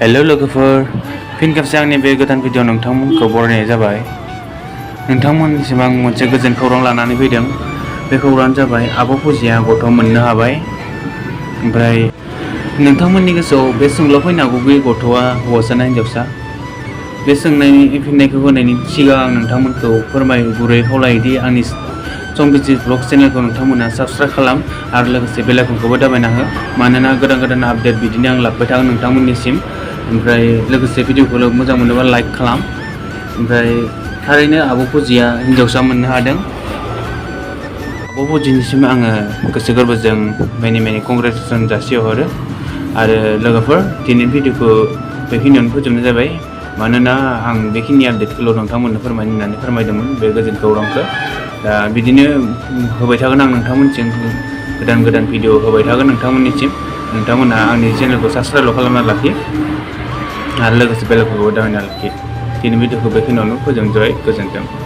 Hello लोगोफोर फिन खेबसे आंनि बे गोदान भिडिअ नोंथांमोनखौ बरायनाय जाबाय। नोंथांमोननिसिम आं मोनसे गोजोन खौरां लानानै फैदों। बे खौराङानो जाबाय आब' फुजिया गथ' मोननो हाबाय। ओमफ्राय नोंथांमोननि गोसोआव बे सोंलु फैनो हागौ बे गथ'आ हौवासा ना हिनजावसा। बे सोंनायनि फिननायखौ होनायनि सिगां आं नोंथांमोनखौ गुरै खावलायोदि आंनि संबिजि ब्लग चेनेलखौ नोंथांमोना साबस्क्राइब खालाम आरो लोगोसे बेल आइकनखौबो दाबायना हो, मानोना गोदान गोदान आपडेट बिदिनो आं लाबोबाय थागोन नोंथांमोननिसिम। ओमफ्राय लोगोसे भिडिअखौ मोजां मोनोबा लाइक खालाम। ओमफ्राय थारैनो आब' फुजिया हिनजावसा मोननो हादों। आब' फुजिनिसिम आङो गोसो गोरबोजों मेनि कंग्रेचुलेसन जासिहरो। आरो लोगोफोर दिनैनि भिडिअखौ बेखिनियावनो फोजोबनाय जाबाय, मानोना आं बेखिनि आपडेटखौल' नोंथांमोननो फोरमायदोंमोन बे गोजोन खौरांखौ। दा बिदिनो होबाय थागोन आं नोंथांमोननिसिम गोदान भिडिअ होबाय थागोन नोंथांमोननिसिम। नोंथांमोनहा आंनि चेनेलखौ साबस्क्राइब खालामना लाखियो आरो लोगोसे बेल आइकनखौबो दाबायना लाखियो। दिनै भिडिअखौ बेखिनियावनो फोजोबनाय जाबाय। गोजोन्थों।